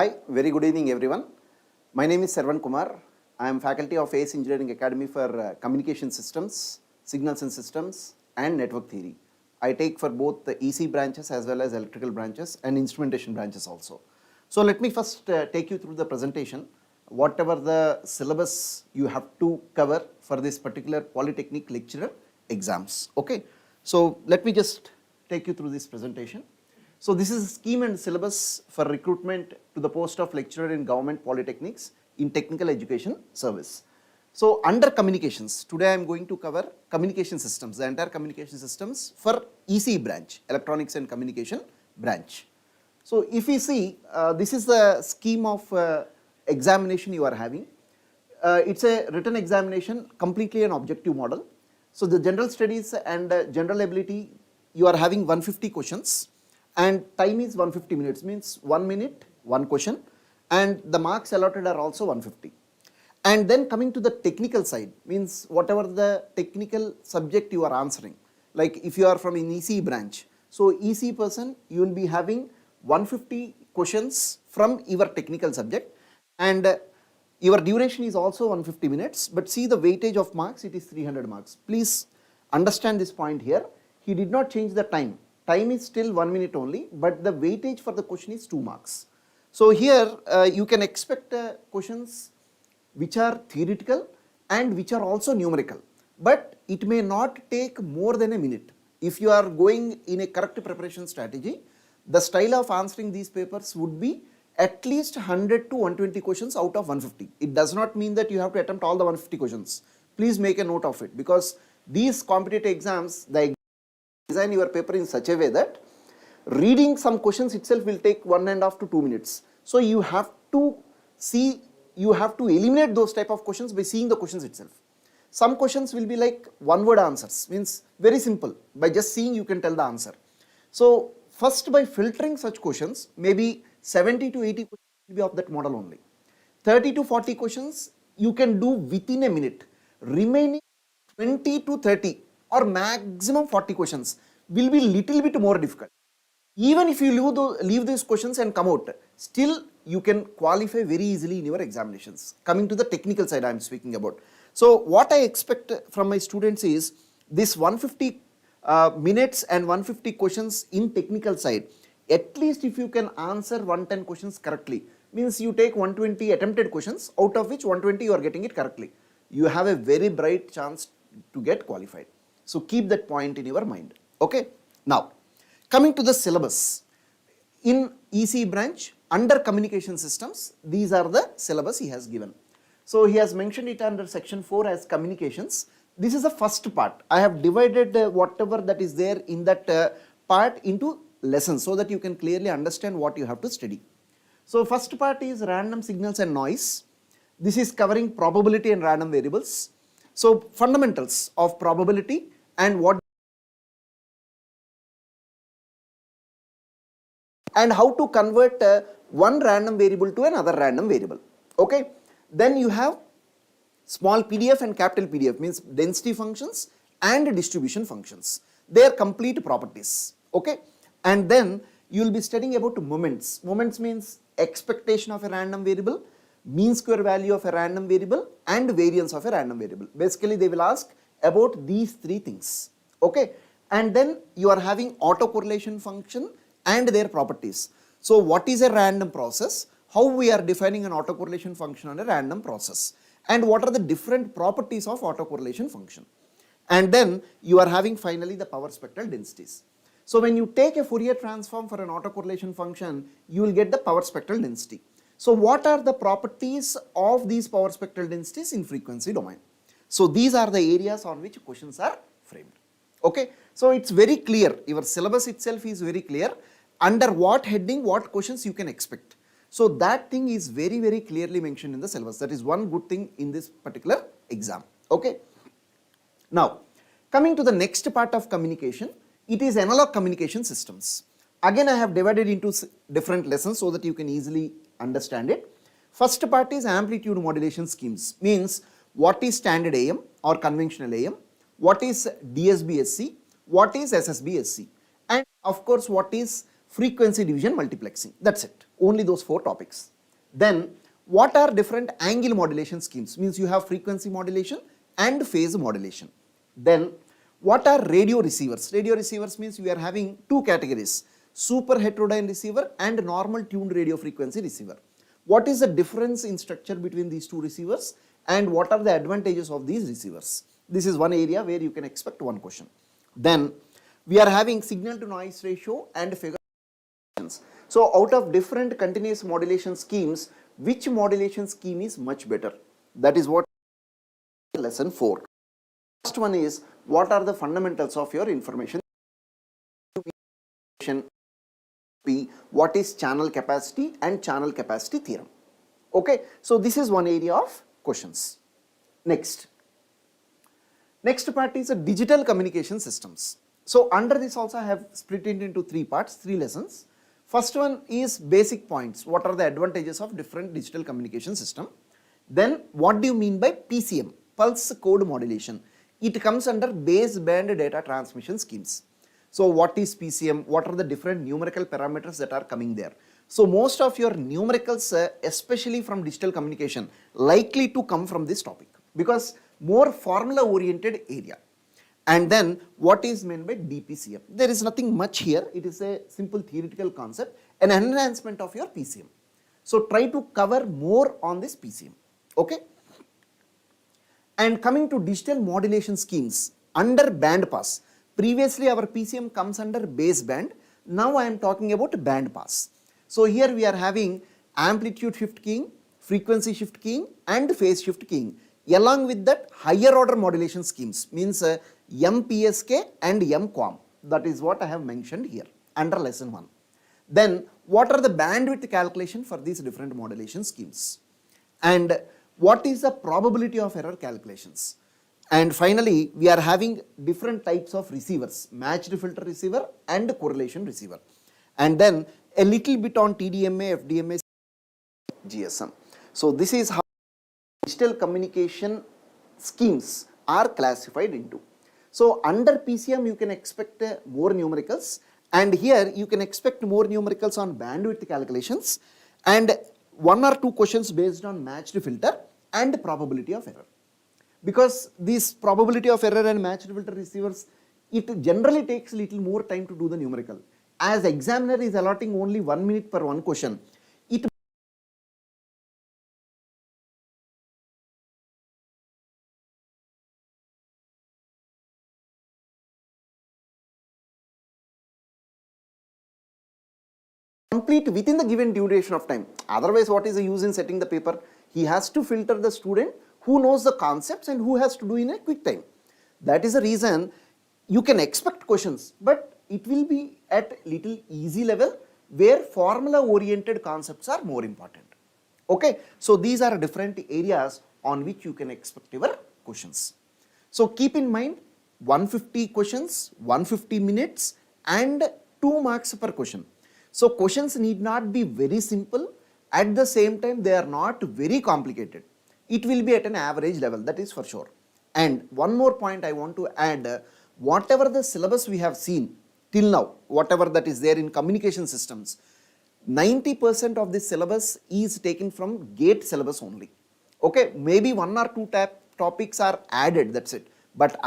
Hi, very good evening everyone. My name is Seravan Kumar. I am faculty of ACE Engineering Academy for Communication Systems, Signals and Systems and Network Theory. I take for both the ECE branches as well as electrical branches and instrumentation branches also. So let me first take you through the presentation, whatever the syllabus you have to cover for this particular Polytechnic Lecturer exams. Okay, so let me just take you through this presentation. So this is a scheme and syllabus for recruitment to the post of lecturer in government polytechnics in technical education service. So under communications, today I am going to cover communication systems, the entire communication systems for ECE branch, electronics and communication branch. So if we see, this is the scheme of examination you are having. It's a written examination, completely an objective model. So the general studies and general ability, you are having 150 questions. And time is 150 minutes, means 1 minute, 1 question, and the marks allotted are also 150. And then coming to the technical side, means whatever the technical subject you are answering, like if you are from an ECE branch, so ECE person, you will be having 150 questions from your technical subject, and your duration is also 150 minutes, but see the weightage of marks, it is 300 marks. Please understand this point here, he did not change the time. Time is still 1 minute only, but the weightage for the question is 2 marks. So here you can expect questions which are theoretical and which are also numerical, but it may not take more than a minute. If you are going in a correct preparation strategy, the style of answering these papers would be at least 100 to 120 questions out of 150. It does not mean that you have to attempt all the 150 questions. Please make a note of it, because these competitive exams, the design your paper in such a way that reading some questions itself will take 1.5 to 2 minutes. So you have to see, you have to eliminate those type of questions by seeing the questions itself. Some questions will be like one word answers, means very simple, by just seeing you can tell the answer. So first, by filtering such questions, maybe 70 to 80 questions will be of that model only. 30 to 40 questions you can do within a minute. Remaining 20 to 30 or maximum 40 questions will be little bit more difficult. Even if you leave these questions and come out, still you can qualify very easily in your examinations. Coming to the technical side I am speaking about. So what I expect from my students is this 150 minutes and 150 questions in technical side. At least if you can answer 110 questions correctly, means you take 120 attempted questions, out of which 120 you are getting it correctly. You have a very bright chance to get qualified. So keep that point in your mind. Okay. Now, coming to the syllabus. In ECE branch, under communication systems, these are the syllabus he has given. So he has mentioned it under section 4 as communications. This is the first part. I have divided whatever that is there in that part into lessons so that you can clearly understand what you have to study. So first part is random signals and noise. This is covering probability and random variables. So fundamentals of probability and what and how to convert one random variable to another random variable. Okay. Then you have small PDF and capital PDF, means density functions and distribution functions. Their complete properties. Okay. And then you will be studying about moments. Moments means expectation of a random variable, mean square value of a random variable and variance of a random variable. Basically they will ask about these three things. Okay. And then you are having autocorrelation function and their properties. So what is a random process, how we are defining an autocorrelation function on a random process, and what are the different properties of autocorrelation function. And then you are having finally the power spectral densities. So when you take a Fourier transform for an autocorrelation function, you will get the power spectral density. So what are the properties of these power spectral densities in frequency domain? So these are the areas on which questions are framed. Okay. So it's very clear, your syllabus itself is very clear, under what heading, what questions you can expect. So that thing is very, very clearly mentioned in the syllabus. That is one good thing in this particular exam. Okay. Now, coming to the next part of communication, it is analog communication systems. Again, I have divided into different lessons so that you can easily understand it. First part is amplitude modulation schemes, means what is standard AM or conventional AM, what is DSB-SC, what is SSB-SC, and of course what is frequency division multiplexing. That's it. Only those 4 topics. Then what are different angle modulation schemes? Means you have frequency modulation and phase modulation. Then what are radio receivers? Radio receivers means we are having 2 categories, super heterodyne receiver and normal tuned radio frequency receiver. What is the difference in structure between these 2 receivers and what are the advantages of these receivers? This is one area where you can expect one question. Then we are having signal to noise ratio and figure. So out of different continuous modulation schemes, which modulation scheme is much better? That is what lesson 4. First one is, what are the fundamentals of your information? What is channel capacity and channel capacity theorem? Okay, so this is one area of questions. Next part is a digital communication systems. So under this also I have split it into 3 parts, 3 lessons. First one is basic points. What are the advantages of different digital communication system? Then what do you mean by PCM, pulse code modulation? It comes under baseband data transmission schemes. So what is PCM? What are the different numerical parameters that are coming there? So most of your numericals, especially from digital communication, likely to come from this topic because more formula oriented area. And then what is meant by DPCM? There is nothing much here. It is a simple theoretical concept, an enhancement of your PCM. So try to cover more on this PCM. Okay. And coming to digital modulation schemes under band pass. Previously our PCM comes under baseband. Now I am talking about band pass. So here we are having amplitude shift keying, frequency shift keying and phase shift keying. Along with that higher order modulation schemes means MPSK and MQAM. That is what I have mentioned here under lesson 1. Then what are the bandwidth calculation for these different modulation schemes? And what is the probability of error calculations? And finally, we are having different types of receivers, matched filter receiver and correlation receiver. And then a little bit on TDMA, FDMA, GSM. So this is how digital communication schemes are classified into. So under PCM you can expect more numericals, and here you can expect more numericals on bandwidth calculations and 1 or 2 questions based on matched filter and probability of error. Because this probability of error and matched filter receivers, it generally takes a little more time to do the numerical. As examiner is allotting only 1 minute per 1 question, it complete within the given duration of time. Otherwise, what is the use in setting the paper? He has to filter the student who knows the concepts and who has to do in a quick time. That is the reason you can expect questions, but it will be at little easy level where formula oriented concepts are more important. Okay, so these are different areas on which you can expect your questions. So keep in mind 150 questions, 150 minutes and 2 marks per question. So questions need not be very simple. At the same time, they are not very complicated. It will be at an average level, that is for sure. And one more point I want to add, whatever the syllabus we have seen till now, whatever that is there in communication systems, 90% of this syllabus is taken from GATE syllabus only. Okay, maybe 1 or 2 topics are added, that's it. But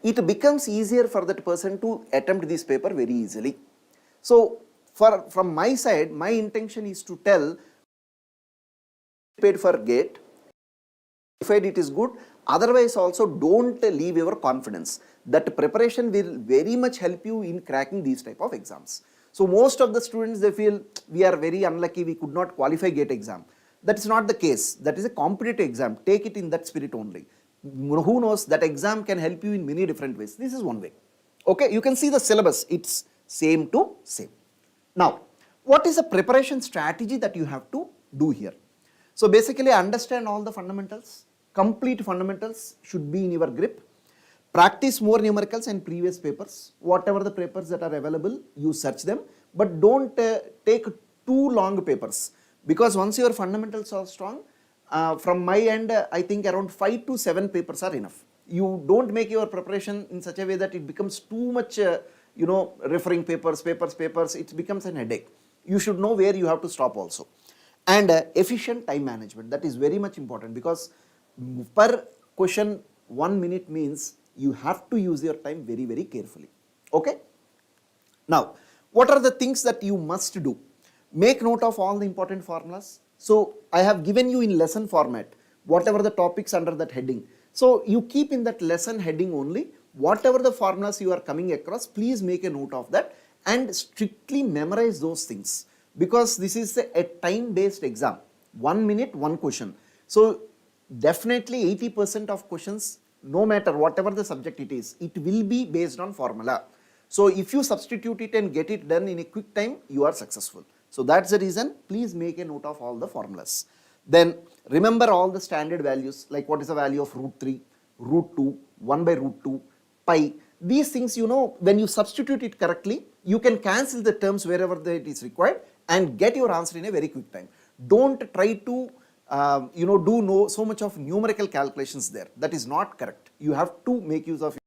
it becomes easier for that person to attempt this paper very easily. So from my side, my intention is to tell paid for GATE, if it is good, otherwise also don't leave your confidence. That preparation will very much help you in cracking these type of exams. So most of the students, they feel we are very unlucky, we could not qualify GATE exam. That is not the case. That is a competitive exam. Take it in that spirit only. Who knows, that exam can help you in many different ways. This is one way. Okay, you can see the syllabus, it's same to same. Now, what is the preparation strategy that you have to do here? So basically understand all the fundamentals, complete fundamentals should be in your grip. Practice more numericals and previous papers. Whatever the papers that are available, you search them, but don't take too long papers. because once your fundamentals are strong, from my end, I think around 5 to 7 papers are enough. You don't make your preparation in such a way that it becomes too much, referring papers, it becomes an headache. You should know where you have to stop also. And efficient time management, that is very much important, because per question 1 minute means you have to use your time very, very carefully. Okay? Now, what are the things that you must do? Make note of all the important formulas. So, I have given you in lesson format whatever the topics under that heading. So, you keep in that lesson heading only whatever the formulas you are coming across, please make a note of that and strictly memorize those things, because this is a time based exam. 1 minute, one question. So, definitely 80% of questions, no matter whatever the subject it is, it will be based on formula. So, if you substitute it and get it done in a quick time, you are successful. So, that's the reason, please make a note of all the formulas. Then remember all the standard values, like what is the value of root 3, root 2, 1 by root 2, pi. These things, when you substitute it correctly, you can cancel the terms wherever it is required and get your answer in a very quick time. Don't try to do so much of numerical calculations there. That is not correct. You have to make use of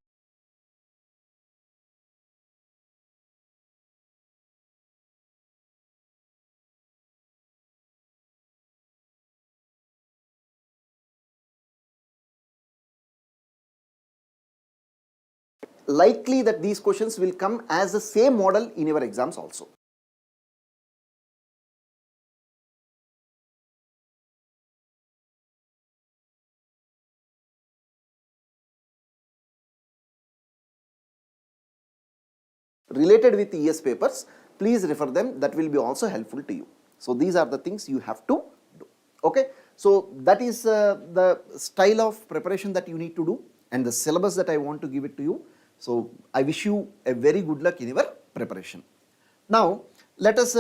likely that these questions will come as the same model in your exams also. Related with ES papers, please refer them, that will be also helpful to you. So, these are the things you have to do. Okay. So, that is the style of preparation that you need to do and the syllabus that I want to give it to you. So, I wish you a very good luck in your preparation. Now, let us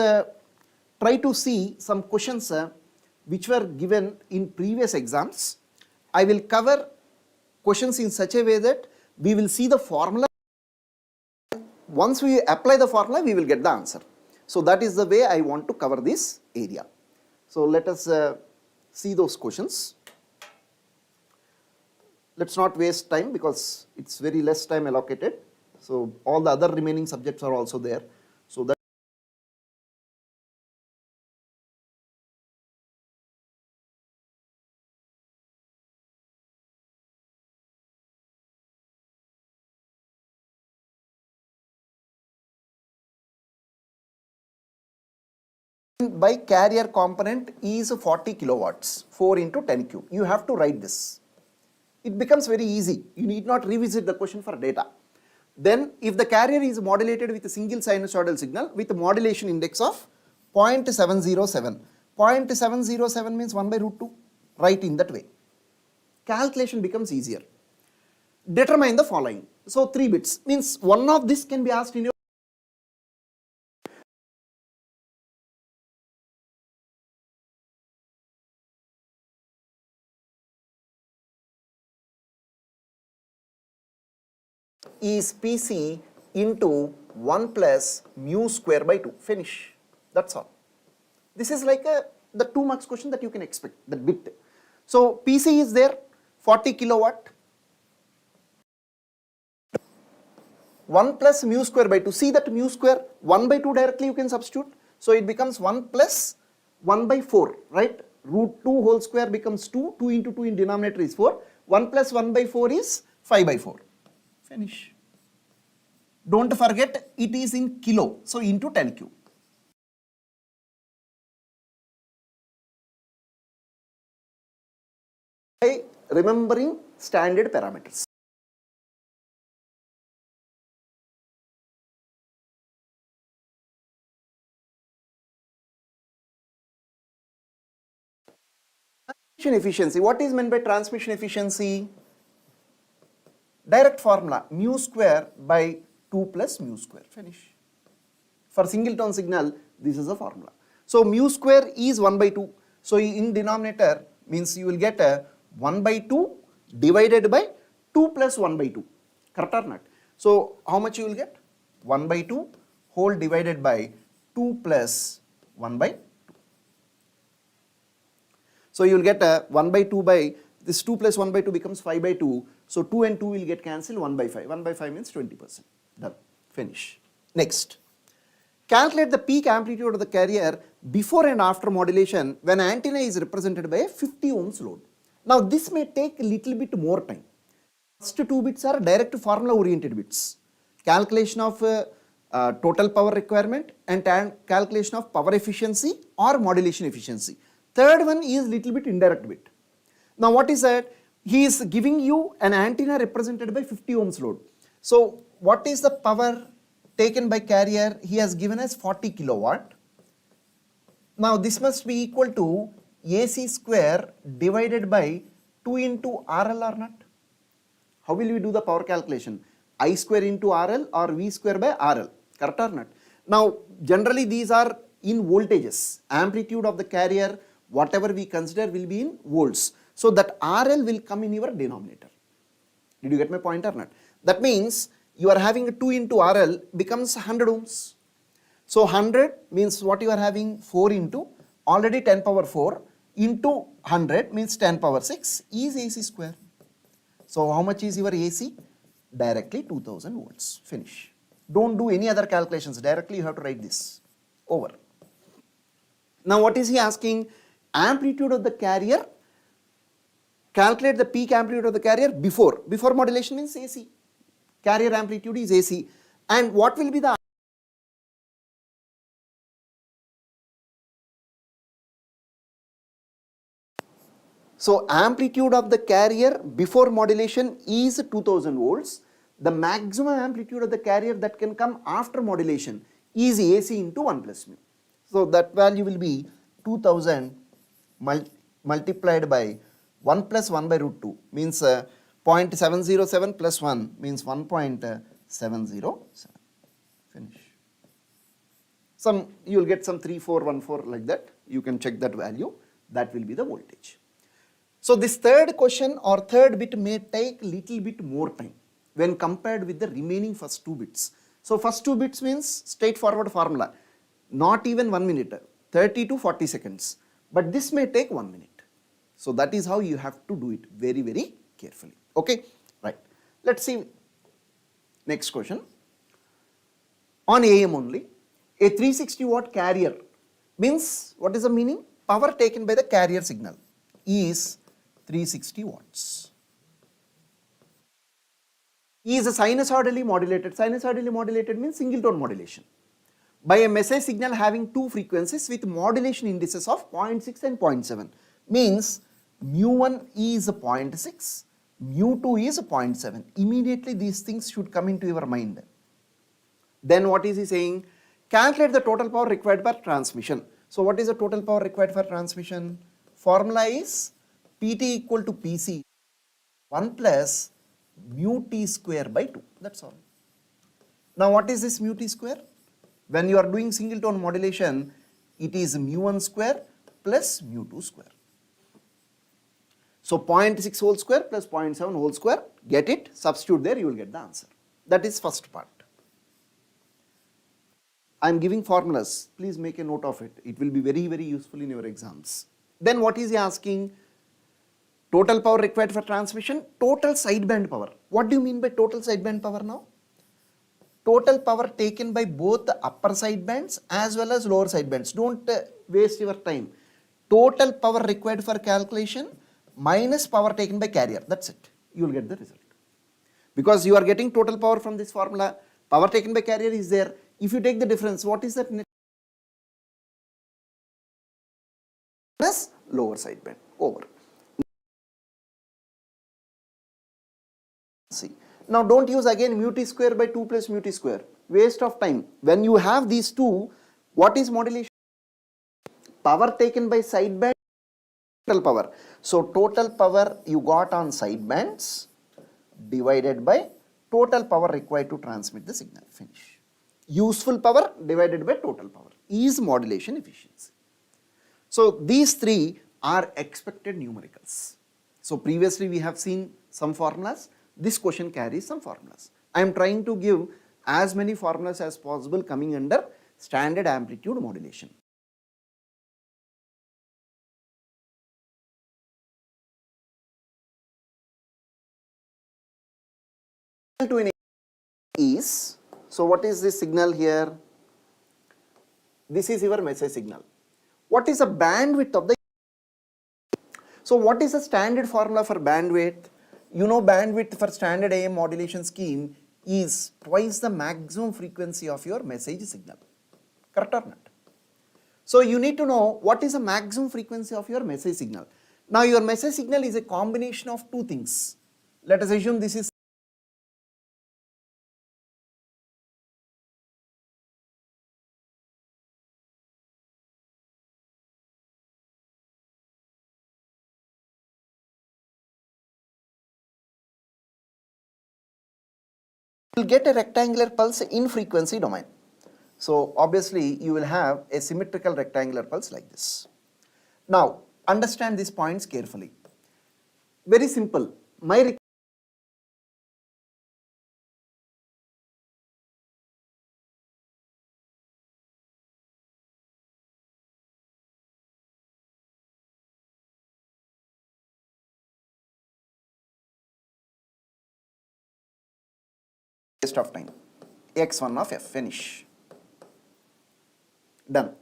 try to see some questions which were given in previous exams. I will cover questions in such a way that we will see the formula. Once we apply the formula, we will get the answer. So, that is the way I want to cover this area. So, let us see those questions. Let us not waste time because it is very less time allocated. So, all the other remaining subjects are also there. So, that by carrier component is 40 kilowatts, 4 into 10 cube. You have to write this. It becomes very easy. You need not revisit the question for data. Then if the carrier is modulated with a single sinusoidal signal with a modulation index of 0.707. 0.707 means 1 by root 2. Write in that way. Calculation becomes easier. Determine the following. So 3 bits means one of this can be asked in your is PC into 1 plus mu square by 2. Finish. That's all. This is like the 2 marks question that you can expect, that bit. So PC is there, 40 kilowatt. 1 plus mu square by 2. See that mu square, 1 by 2 directly you can substitute. So it becomes 1 plus 1 by 4, right? Root 2 whole square becomes 2. 2 into 2 in denominator is 4. 1 plus 1 by 4 is 5 by 4. Finish. Don't forget it is in kilo, so into 10 cube. By remembering standard parameters. Transmission efficiency. What is meant by transmission efficiency? Direct formula, mu square by 2 plus mu square. Finish. For single tone signal, this is the formula. So mu square is 1 by 2. So in denominator means you will get a 1 by 2 divided by 2 plus 1 by 2. Correct or not? So how much you will get? 1 by 2 whole divided by 2 plus 1 by 2. So you will get 1 by 2 by, this 2 plus 1 by 2 becomes 5 by 2. So 2 and 2 will get cancelled, 1 by 5. 1 by 5 means 20%. Done. Finish. Next. Calculate the peak amplitude of the carrier before and after modulation when antenna is represented by a 50 ohms load. Now this may take a little bit more time. First two bits are direct formula oriented bits. Calculation of total power requirement and calculation of power efficiency or modulation efficiency. Third one is little bit indirect bit. Now what is that? He is giving you an antenna represented by 50 ohms load. So what is the power taken by carrier? He has given us 40 kilowatt. Now this must be equal to AC square divided by 2 into RL or not? How will we do the power calculation? I square into RL or V square by RL, correct or not? Now generally these are in voltages. Amplitude of the carrier, whatever we consider, will be in volts. So that RL will come in your denominator. Did you get my point or not? That means you are having a 2 into RL becomes 100 ohms. So 100 means what you are having? 4 into already 10 power 4 into 100 means 10 power 6 is AC square. So how much is your AC? Directly 2000 volts. Finish. Don't do any other calculations. Directly you have to write this. Over. Now what is he asking? Amplitude of the carrier. Calculate the peak amplitude of the carrier before. Before modulation means AC. Carrier amplitude is AC. And what will be the So amplitude of the carrier before modulation is 2000 volts. The maximum amplitude of the carrier that can come after modulation is AC into 1 plus mu. So that value will be 2000 multiplied by 1 plus 1 by root 2 means 0.707 plus 1 means 1.707. Finish. You will get some 3414 like that. You can check that value. That will be the voltage. So this third question or third bit may take little bit more time when compared with the remaining first two bits. So first two bits means straightforward formula, not even 1 minute, 30 to 40 seconds. But this may take 1 minute. So that is how you have to do it very, very carefully. Okay, right. Let's see next question. On AM only, a 360 watt carrier means what is the meaning? Power taken by the carrier signal is 360 watts. Is sinusoidally modulated. Sinusoidally modulated means single tone modulation by a message signal having two frequencies with modulation indices of 0.6 and 0.7 means mu1 is 0.6, mu2 is 0.7. Immediately these things should come into your mind. Then what is he saying? Calculate the total power required for transmission. So what is the total power required for transmission? Formula is PT equal to PC 1 plus mu t square by 2. That's all. Now what is this mu t square? When you are doing single tone modulation, it is mu1 square plus mu2 square. So 0.6 whole square plus 0.7 whole square, get it, substitute there, you will get the answer. That is first part. I am giving formulas, please make a note of it. It will be very, very useful in your exams. Then what is he asking? Total power required for transmission, total sideband power. What do you mean by total sideband power now? Total power taken by both the upper sidebands as well as lower sidebands. Don't waste your time. Total power required for calculation minus power taken by carrier. That's it. You will get the result. Because you are getting total power from this formula. Power taken by carrier is there. If you take the difference, what is that? Plus lower sideband. Over. See. Now don't use again mu t square by 2 plus mu t square. Waste of time. When you have these two, what is modulation? Power taken by sideband, total power. So total power you got on sidebands divided by total power required to transmit the signal. Finish. Useful power divided by total power is modulation efficiency. So these three are expected numericals. So previously we have seen some formulas. This question carries some formulas. I am trying to give as many formulas as possible coming under standard amplitude modulation. to an is, so what is this signal here? This is your message signal. What is the bandwidth of the? So what is the standard formula for bandwidth? You know, bandwidth for standard AM modulation scheme is twice the maximum frequency of your message signal. Correct or not? So you need to know what is the maximum frequency of your message signal. Now your message signal is a combination of two things. Let us assume this is you will get a rectangular pulse in frequency domain. So obviously you will have a symmetrical rectangular pulse like this. Now understand these points carefully. Very simple. My waste of time. X1 of f, finish. Done.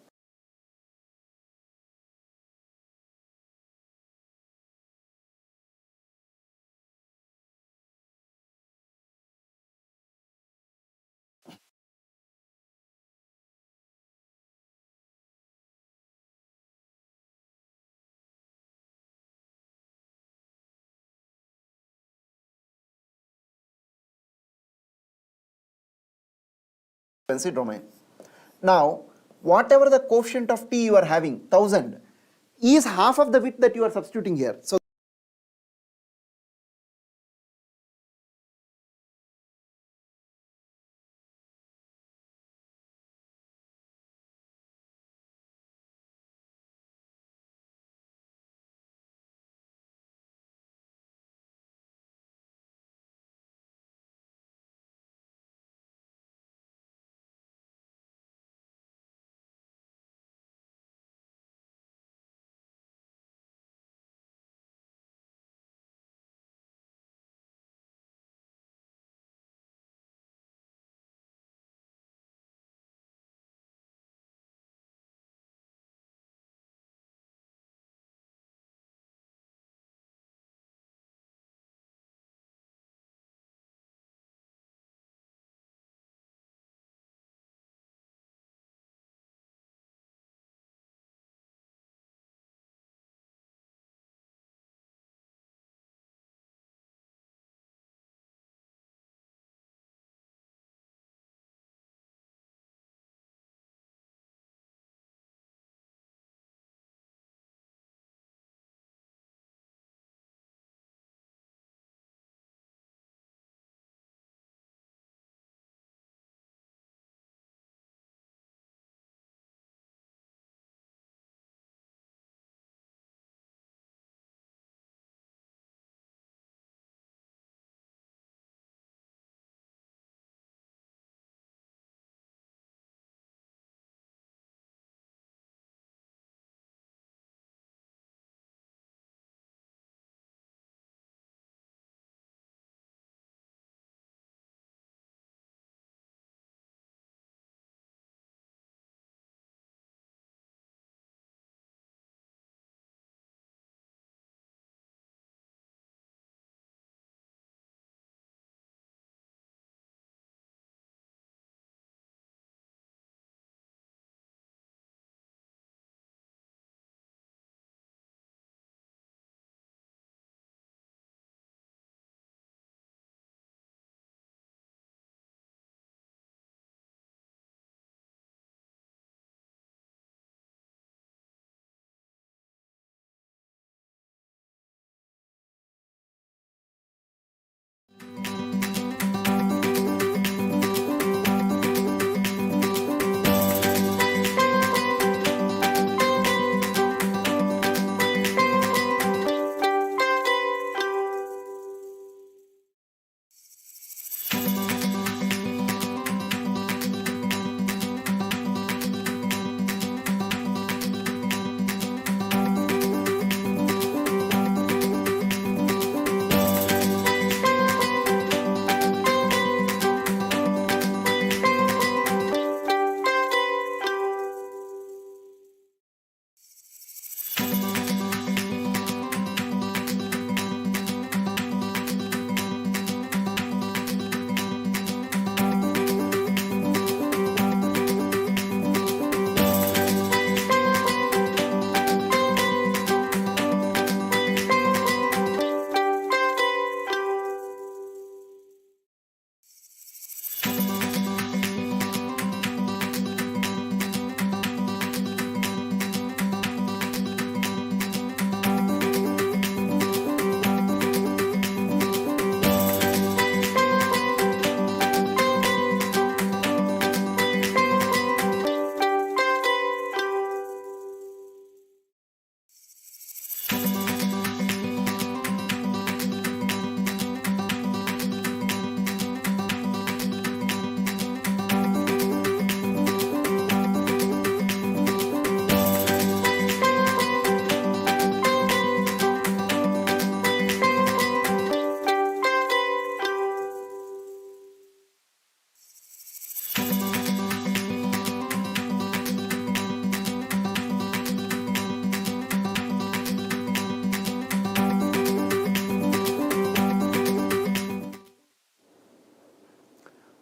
Frequency domain. Now, whatever the coefficient of t you are having, 1000, is half of the width that you are substituting here. So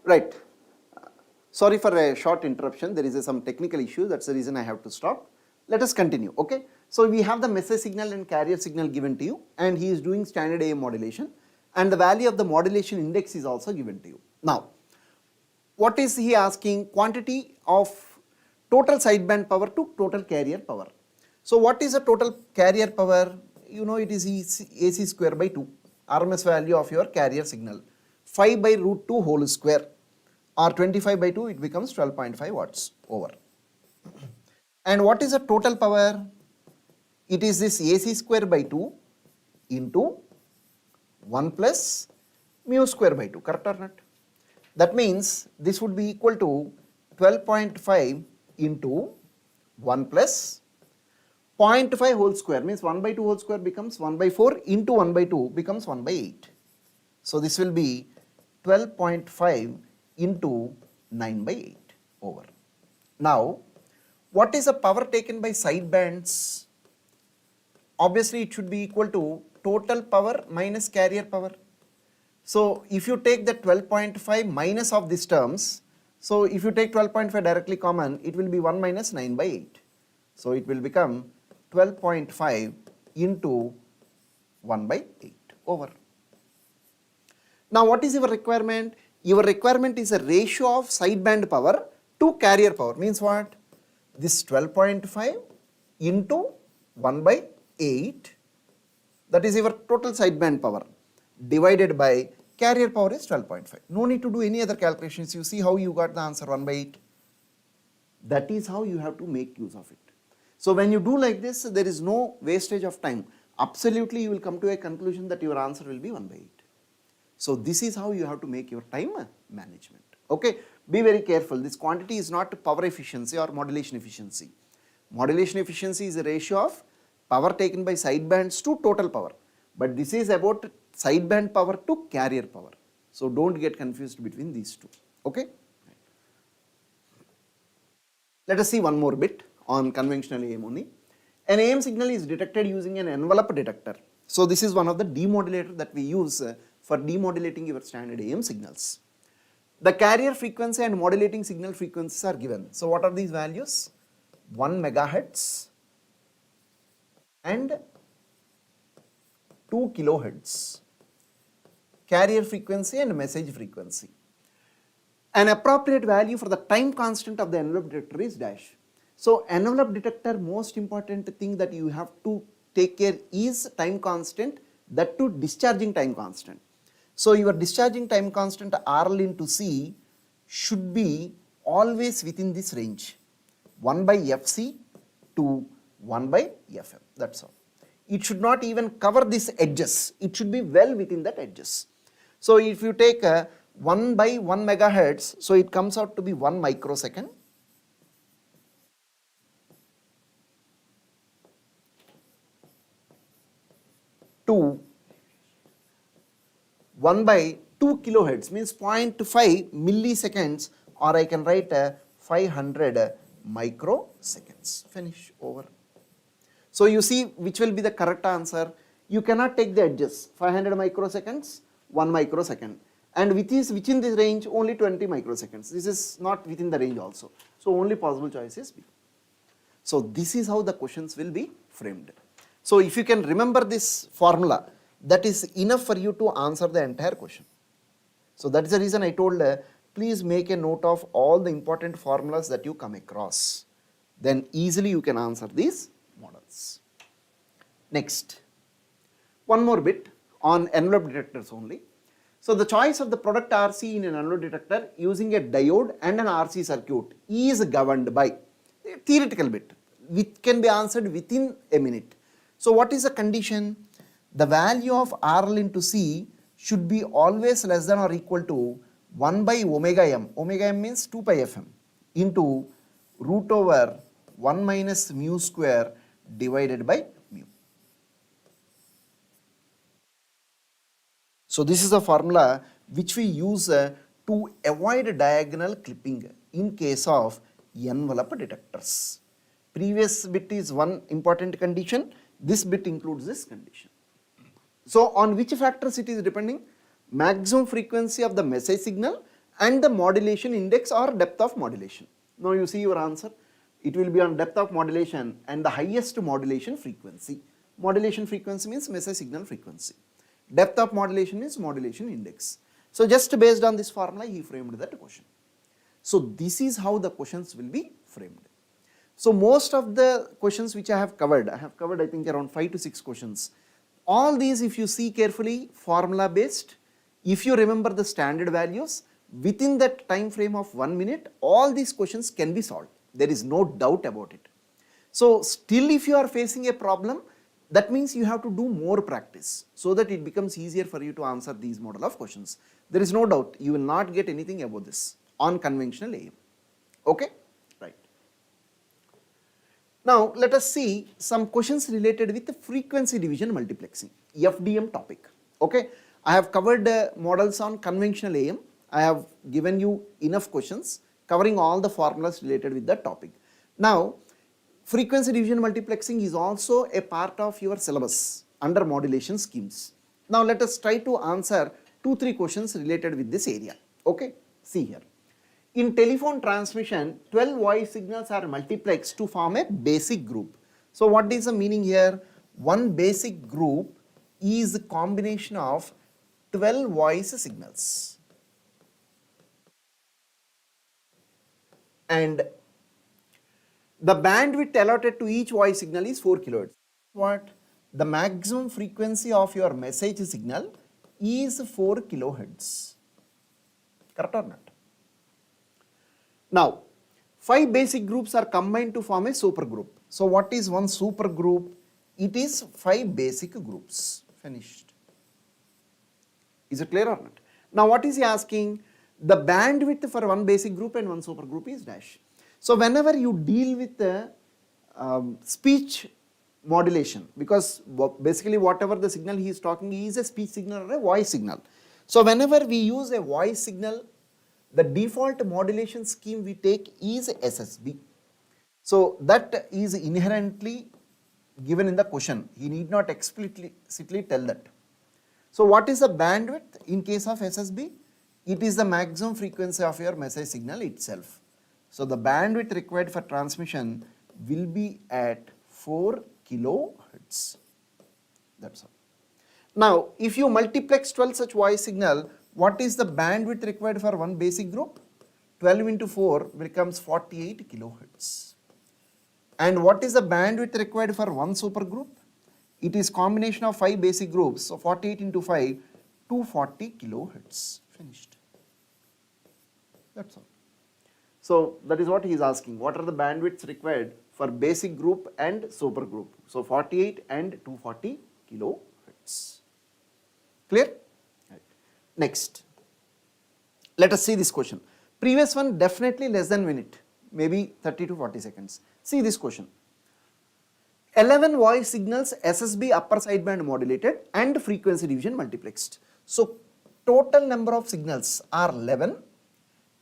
Right. Sorry for a short interruption. There is some technical issue. That's the reason I have to stop. Let us continue. Okay. So we have the message signal and carrier signal given to you, and he is doing standard AM modulation, and the value of the modulation index is also given to you. Now, what is he asking? Quantity of total sideband power to total carrier power. So what is the total carrier power? You know, it is AC square by 2, RMS value of your carrier signal, 5 by root 2 whole square, or 25 by 2, it becomes 12.5 watts over. And what is the total power? It is this AC square by 2 into 1 plus mu square by 2, correct or not? That means this would be equal to 12.5 into 1 plus 0.5 whole square, means 1 by 2 whole square becomes 1 by 4 into 1 by 2 becomes 1 by 8. So this will be 12.5 into 9 by 8 over. Now, what is the power taken by sidebands? Obviously, it should be equal to total power minus carrier power. So if you take the 12.5 minus of these terms, so if you take 12.5 directly common, it will be 1 minus 9 by 8. So it will become 12.5 into 1 by 8 over. Now what is your requirement? Your requirement is a ratio of sideband power to carrier power. Means what? This 12.5 into 1 by 8, that is your total sideband power, divided by carrier power is 12.5. No need to do any other calculations. You see how you got the answer 1 by 8. That is how you have to make use of it. So when you do like this, there is no wastage of time. Absolutely you will come to a conclusion that your answer will be 1 by 8. So this is how you have to make your time management. Okay, be very careful. This quantity is not power efficiency or modulation efficiency. Modulation efficiency is a ratio of power taken by sidebands to total power. But this is about sideband power to carrier power. So don't get confused between these two. Okay. Let us see one more bit on conventional AM only. An AM signal is detected using an envelope detector. So this is one of the demodulator that we use for demodulating your standard AM signals. The carrier frequency and modulating signal frequencies are given. So what are these values? 1 megahertz and 2 kilohertz. Carrier frequency and message frequency. An appropriate value for the time constant of the envelope detector is dash. So envelope detector, most important thing that you have to take care is time constant, that to discharging time constant. So your discharging time constant RL into C should be always within this range, 1 by FC to 1 by FM, that's all. It should not even cover these edges, it should be well within that edges. So if you take 1 by 1 megahertz, so it comes out to be 1 microsecond. To 1 by 2 kilohertz means 0.5 milliseconds, or I can write 500 microseconds. Finish, over. So you see which will be the correct answer. You cannot take the edges, 500 microseconds, 1 microsecond, and within this range only 20 microseconds. This is not within the range also. So only possible choice is B. So this is how the questions will be framed. So if you can remember this formula, that is enough for you to answer the entire question. So that is the reason I told please make a note of all the important formulas that you come across. Then easily you can answer these models. Next, one more bit on envelope detectors only. So the choice of the product RC in an envelope detector using a diode and an RC circuit is governed by a theoretical bit, which can be answered within a minute. So what is the condition? The value of RL into C should be always less than or equal to 1 by omega m. Omega m means 2 pi fm into root over 1 minus mu square divided by mu. So this is a formula which we use to avoid diagonal clipping in case of envelope detectors. Previous bit is one important condition. This bit includes this condition. So on which factors it is depending? Maximum frequency of the message signal and the modulation index or depth of modulation. Now you see your answer, it will be on depth of modulation and the highest modulation frequency. Modulation frequency means message signal frequency. Depth of modulation is modulation index. So just based on this formula he framed that question. So this is how the questions will be framed. So most of the questions which I have covered I think around 5 to 6 questions. All these, if you see carefully, formula based. If you remember the standard values, within that time frame of 1 minute, all these questions can be solved. There is no doubt about it. So still if you are facing a problem, that means you have to do more practice so that it becomes easier for you to answer these model of questions. There is no doubt you will not get anything about this on conventional AM. Okay? Right. Now let us see some questions related with the frequency division multiplexing, FDM topic. Okay? I have covered models on conventional AM. I have given you enough questions covering all the formulas related with that topic. Now frequency division multiplexing is also a part of your syllabus under modulation schemes. Now let us try to answer 2-3 questions related with this area. Okay, see here. In telephone transmission, 12 voice signals are multiplexed to form a basic group. So what is the meaning here? One basic group is a combination of 12 voice signals. And the bandwidth allotted to each voice signal is 4 kHz. What? The maximum frequency of your message signal is 4 kHz. Correct or not? Now, 5 basic groups are combined to form a supergroup. So what is one supergroup? It is 5 basic groups. Finished. Is it clear or not? Now what is he asking? The bandwidth for one basic group and one supergroup is dash. So whenever you deal with the speech modulation, because basically whatever the signal he is talking is a speech signal or a voice signal. So whenever we use a voice signal, the default modulation scheme we take is SSB. So that is inherently given in the question. He need not explicitly tell that. So what is the bandwidth in case of SSB? It is the maximum frequency of your message signal itself. So the bandwidth required for transmission will be at 4 kHz. That's all. Now if you multiplex 12 such voice signal, what is the bandwidth required for one basic group? 12 into 4 becomes 48 kHz. And what is the bandwidth required for one supergroup? It is combination of 5 basic groups. So 48 into 5, 240 kHz. Finished. That's all. So that is what he is asking. What are the bandwidths required for basic group and supergroup? So 48 and 240 kHz. Clear? Right. Next. Let us see this question. Previous one definitely less than minute, maybe 30 to 40 seconds. See this question. 11 voice signals SSB upper sideband modulated and frequency division multiplexed. So total number of signals are 11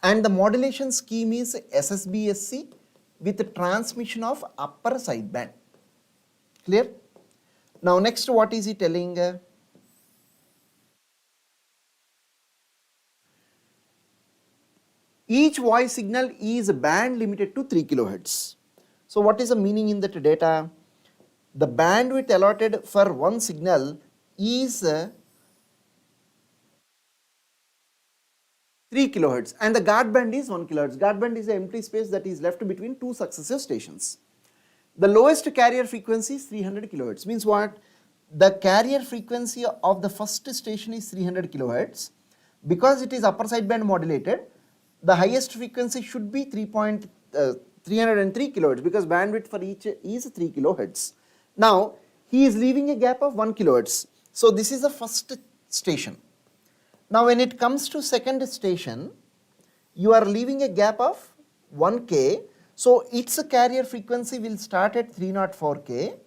and the modulation scheme is SSBSC with transmission of upper sideband. Clear? Now next what is he telling? Each voice signal is band limited to 3 kHz. So what is the meaning in that data? The bandwidth allotted for one signal is 3 kHz and the guard band is 1 kHz. Guard band is the empty space that is left between two successive stations. The lowest carrier frequency is 300 kHz. Means what? The carrier frequency of the first station is 300 kHz. Because it is upper sideband modulated, the highest frequency should be 303 kHz because bandwidth for each is 3 kHz. Now he is leaving a gap of 1 kHz. So this is the first station. Now when it comes to second station, you are leaving a gap of 1K. So its carrier frequency will start at 304K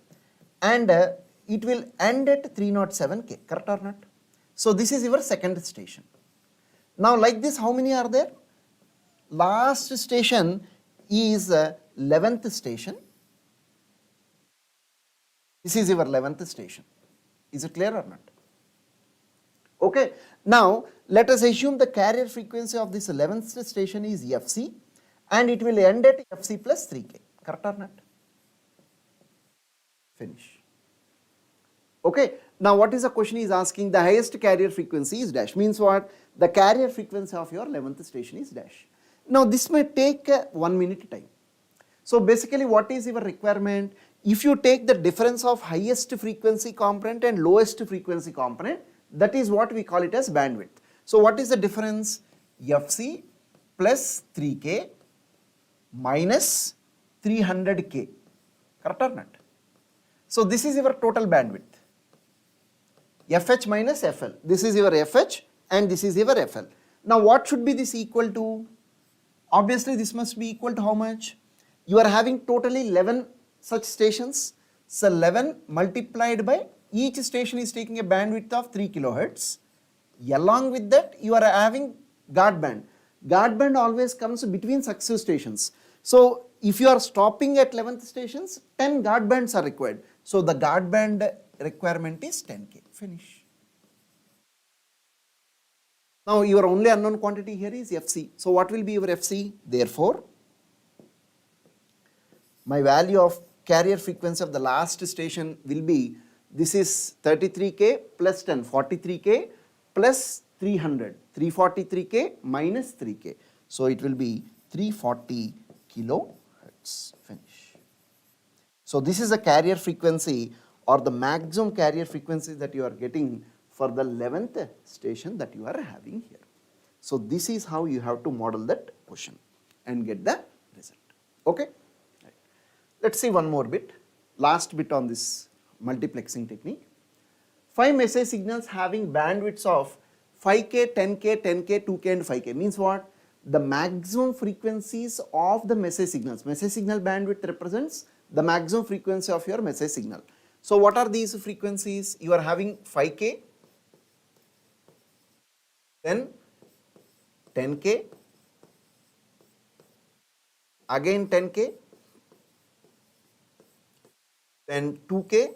and it will end at 307K. Correct or not? So this is your second station. Now like this, how many are there? Last station is 11th station. This is your 11th station. Is it clear or not? Okay. Now let us assume the carrier frequency of this 11th station is Fc and it will end at Fc plus 3k. Correct or not? Finish. Okay. Now what is the question is asking? The highest carrier frequency is dash, means what? The carrier frequency of your 11th station is dash. Now this may take 1 minute time. So basically what is your requirement? If you take the difference of highest frequency component and lowest frequency component, that is what we call it as bandwidth. So what is the difference? Fc plus 3k minus 300k. Correct or not? So this is your total bandwidth. FH minus FL. This is your FH and this is your FL. Now what should be this equal to? Obviously this must be equal to how much? You are having totally 11 such stations. So 11 multiplied by each station is taking a bandwidth of 3 kilohertz. Along with that you are having guard band. Guard band always comes between successive stations. So if you are stopping at 11th stations, 10 guard bands are required. So the guard band requirement is 10k. Finish. Now your only unknown quantity here is Fc. So what will be your Fc? Therefore, my value of carrier frequency of the last station will be, this is 33k plus 10, 43k plus 300, 343k minus 3k. So it will be 340 kilohertz. Finish. So this is the carrier frequency or the maximum carrier frequency that you are getting for the 11th station that you are having here. So this is how you have to model that question and get the result. Okay. Right. Let's see one more bit, last bit on this multiplexing technique. 5 message signals having bandwidths of 5k, 10k, 10k, 2k and 5k means what? The maximum frequencies of the message signals. Message signal bandwidth represents the maximum frequency of your message signal. So what are these frequencies? You are having 5k, then 10k, again 10k, then 2k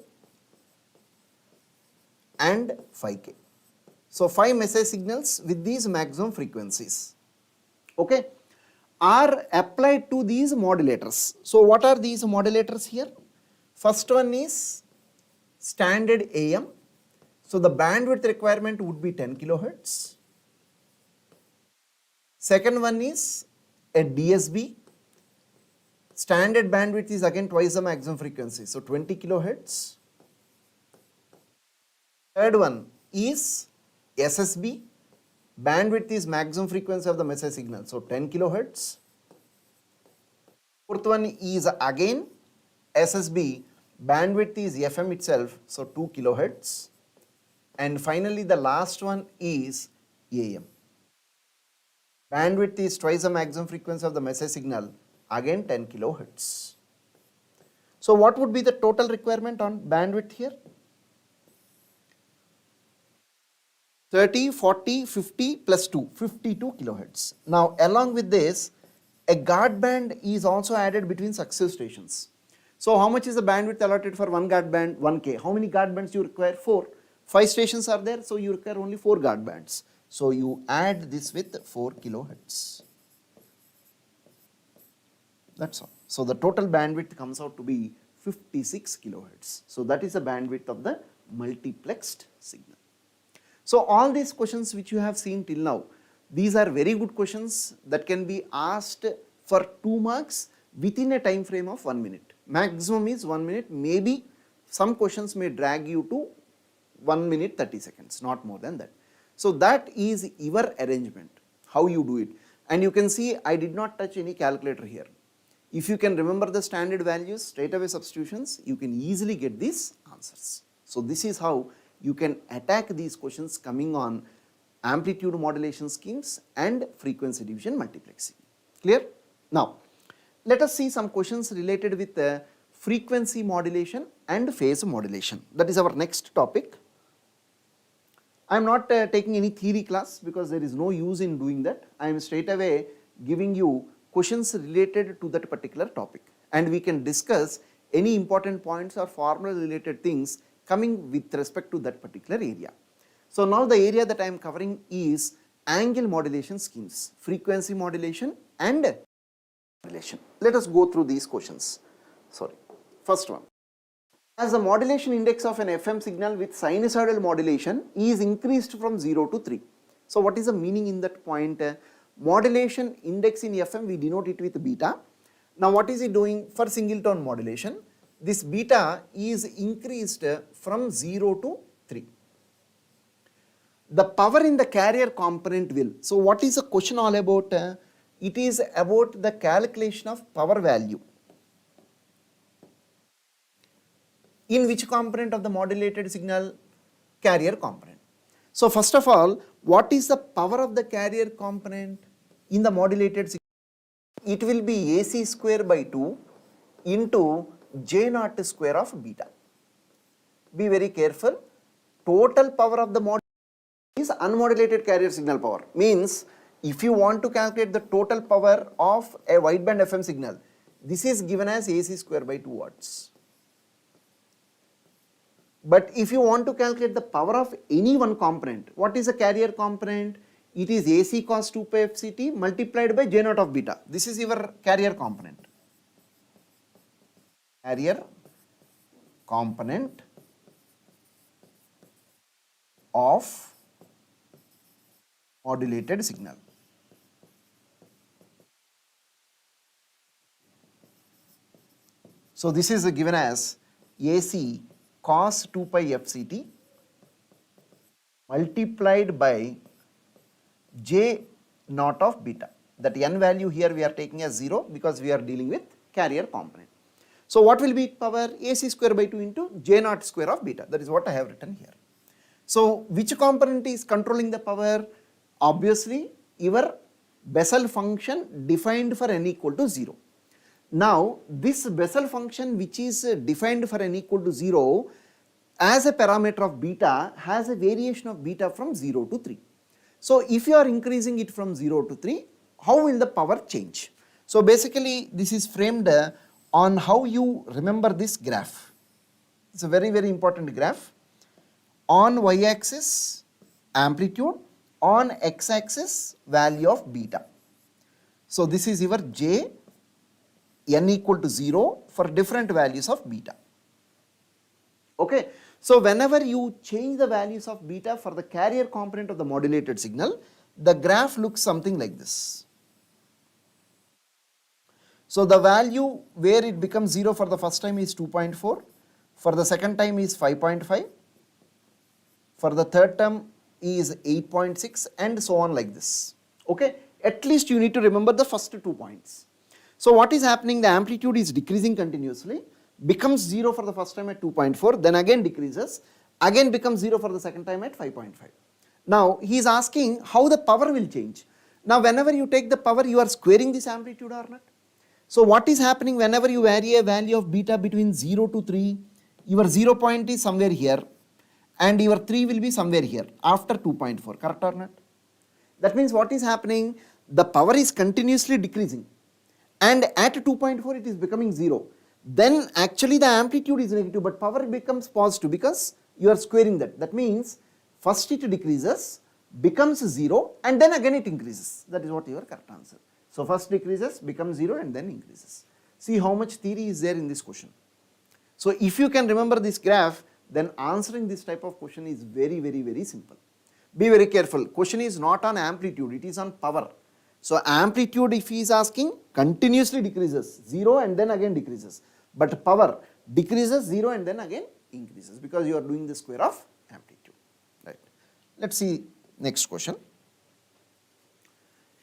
and 5k. So 5 message signals with these maximum frequencies, okay, are applied to these modulators. So what are these modulators here? First one is standard AM. So the bandwidth requirement would be 10 kilohertz. Second one is a DSB. Standard bandwidth is again twice the maximum frequency, so 20 kilohertz. Third one is SSB. Bandwidth is maximum frequency of the message signal, so 10 kilohertz. Fourth one is again SSB. Bandwidth is FM itself, so 2 kilohertz. And finally the last one is AM. Bandwidth is twice the maximum frequency of the message signal, again 10 kilohertz. So what would be the total requirement on bandwidth here? 30, 40, 50 plus 2, 52 kilohertz. Now along with this, a guard band is also added between successive stations. So how much is the bandwidth allotted for one guard band? 1k. How many guard bands you require? 4. 5 stations are there, so you require only 4 guard bands. So you add this with 4 kilohertz. That's all. So the total bandwidth comes out to be 56 kilohertz. So that is the bandwidth of the multiplexed signal. So all these questions which you have seen till now, these are very good questions that can be asked for 2 marks within a time frame of 1 minute. Maximum is 1 minute, maybe some questions may drag you to 1 minute 30 seconds, not more than that. So that is your arrangement, how you do it. And you can see I did not touch any calculator here. If you can remember the standard values, straight away substitutions, you can easily get these answers. So this is how you can attack these questions coming on amplitude modulation schemes and frequency division multiplexing. Clear? Now, let us see some questions related with frequency modulation and phase modulation. That is our next topic. I am not taking any theory class because there is no use in doing that. I am straight away giving you questions related to that particular topic, and we can discuss any important points or formula related things coming with respect to that particular area. So now the area that I am covering is angle modulation schemes, frequency modulation and modulation. Let us go through these questions. Sorry. First one. As the modulation index of an FM signal with sinusoidal modulation is increased from 0 to 3. So what is the meaning in that point? Modulation index in FM, we denote it with beta. Now what is it doing for single tone modulation? This beta is increased from 0 to 3. The power in the carrier component will. So what is the question all about? It is about the calculation of power value. In which component of the modulated signal? Carrier component. So first of all, what is the power of the carrier component in the modulated signal? It will be AC square by 2 into J naught square of beta. Be very careful. Total power of the modulated is unmodulated carrier signal power. Means if you want to calculate the total power of a wideband FM signal, this is given as AC square by 2 watts. But if you want to calculate the power of any one component, what is the carrier component? It is AC cos 2 pi FCT multiplied by J naught of beta. This is your carrier component. Carrier component of modulated signal. So this is given as AC cos 2 pi FCT multiplied by J naught of beta. That n value here we are taking as 0 because we are dealing with carrier component. So what will be power? AC square by 2 into J naught square of beta. That is what I have written here. So which component is controlling the power? Obviously your Bessel function defined for n equal to 0. Now this Bessel function which is defined for n equal to 0 as a parameter of beta has a variation of beta from 0 to 3. So if you are increasing it from 0 to 3, how will the power change? So basically this is framed on how you remember this graph. It's a very important graph. On y-axis amplitude, on x-axis value of beta. So this is your J n equal to 0 for different values of beta. Okay. So whenever you change the values of beta for the carrier component of the modulated signal, the graph looks something like this. So the value where it becomes 0 for the first time is 2.4, for the second time is 5.5, for the third term is 8.6 and so on like this. Okay, at least you need to remember the first 2 points. So what is happening? The amplitude is decreasing continuously, becomes 0 for the first time at 2.4, then again decreases, again becomes 0 for the second time at 5.5. Now he is asking how the power will change. Now whenever you take the power, you are squaring this amplitude or not? So what is happening whenever you vary a value of beta between 0 to 3, your 0 point is somewhere here and your 3 will be somewhere here after 2.4, correct or not? That means what is happening? The power is continuously decreasing and at 2.4 it is becoming 0. Then actually the amplitude is negative but power becomes positive because you are squaring that. That means first it decreases, becomes 0 and then again it increases. That is what your correct answer. So first decreases, becomes 0 and then increases. See how much theory is there in this question. So if you can remember this graph, then answering this type of question is very simple. Be very careful. Question is not on amplitude, it is on power. So amplitude if he is asking continuously decreases, 0 and then again decreases. But power decreases 0 and then again increases because you are doing the square of amplitude. Right. Let's see next question.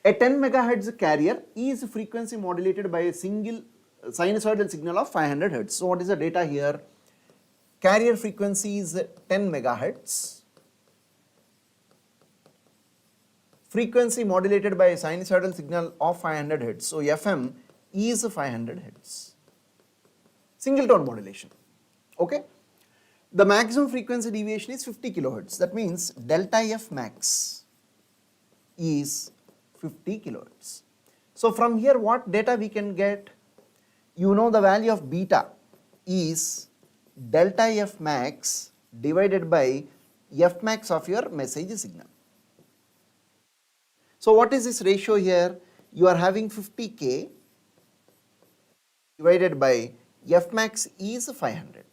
A 10 megahertz carrier is frequency modulated by a single sinusoidal signal of 500 hertz. So what is the data here? Carrier frequency is 10 megahertz. Frequency modulated by a sinusoidal signal of 500 hertz. So FM is 500 hertz. Single tone modulation. Okay. The maximum frequency deviation is 50 kilohertz. That means delta F max is 50 kilohertz. So from here what data we can get? You know the value of beta is delta F max divided by f max of your message signal. So what is this ratio here? You are having 50k divided by f max is 500.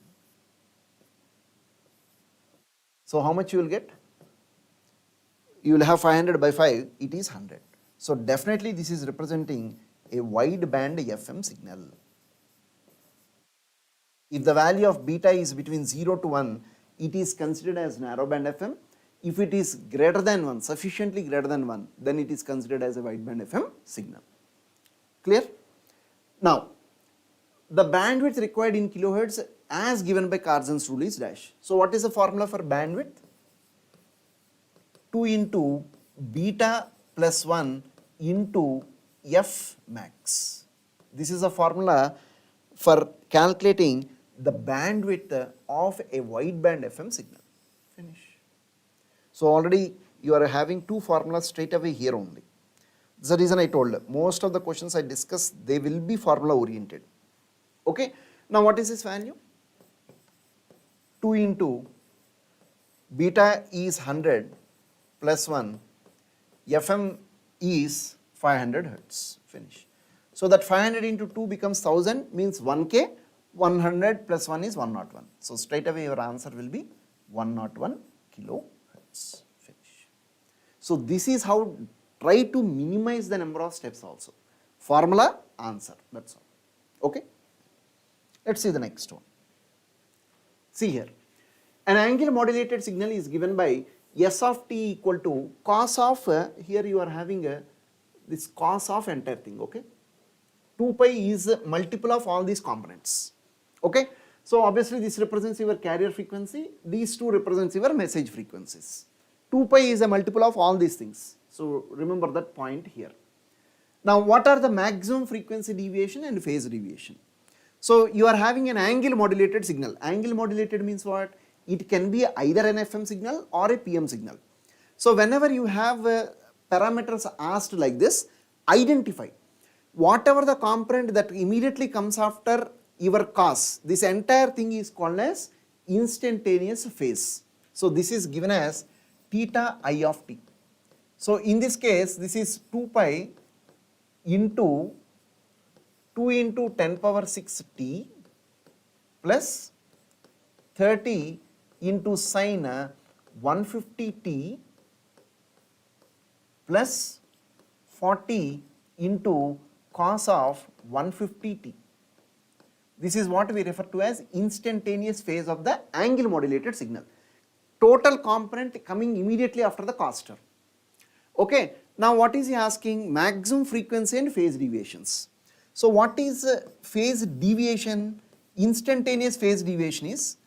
So how much you will get? You will have 500 by 5, it is 100. So definitely this is representing a wide band FM signal. If the value of beta is between 0 to 1, it is considered as narrow band FM. If it is greater than 1, sufficiently greater than 1, then it is considered as a wide band FM signal. Clear? Now, the bandwidth required in kilohertz as given by Carson's rule is dash. So what is the formula for bandwidth? 2 into beta plus 1 into f max. This is a formula for calculating the bandwidth of a wide band FM signal. Finish. So already you are having two formulas straight away here only. That's the reason I told most of the questions I discuss, they will be formula oriented. Okay. Now what is this value? 2 into beta is 100 plus 1, FM is 500 hertz. Finish. So that 500 into 2 becomes 1000, means 1k, 100 plus 1 is 101. So straight away your answer will be 101 kilohertz. Finish. So this is how try to minimize the number of steps also. Formula, answer, that's all. Okay. Let's see the next one. See here, an angle modulated signal is given by S of t equal to cos of, here you are having this cos of entire thing, okay. 2 pi is a multiple of all these components, okay. So obviously this represents your carrier frequency, these two represents your message frequencies. 2 pi is a multiple of all these things, so remember that point here. Now what are the maximum frequency deviation and phase deviation? So you are having an angle modulated signal. Angle modulated means what? It can be either an FM signal or a PM signal. So whenever you have parameters asked like this, identify whatever the component that immediately comes after your cos. This entire thing is called as instantaneous phase. So this is given as theta I of t. So in this case, this is 2 pi into 2 into 10 power 6 t plus 30 into sine 150 t plus 40 into cos of 150 t. This is what we refer to as instantaneous phase of the angle modulated signal. Total component coming immediately after the cos term. Okay. Now what is he asking? Maximum frequency and phase deviations. So what is phase deviation? Instantaneous phase deviation is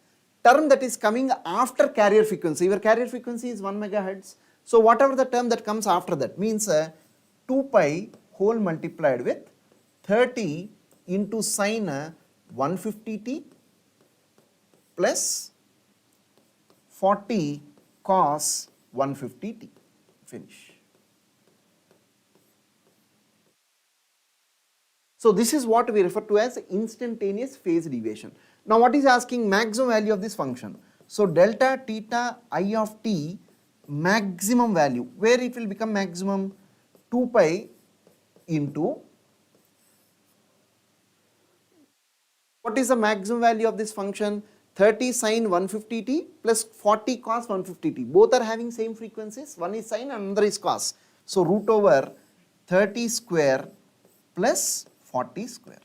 term that is coming after carrier frequency. Your carrier frequency is 1 megahertz. So whatever the term that comes after that means 2 pi whole multiplied with 30 into sine 150 t plus 40 cos 150 t. Finish. So this is what we refer to as instantaneous phase deviation. Now what is asking? Maximum value of this function. So delta theta I of t maximum value, where it will become maximum? 2 pi into, what is the maximum value of this function? 30 sine 150 t plus 40 cos 150 t. Both are having same frequencies. One is sine and another is cos. So root over 30 square plus 40 square.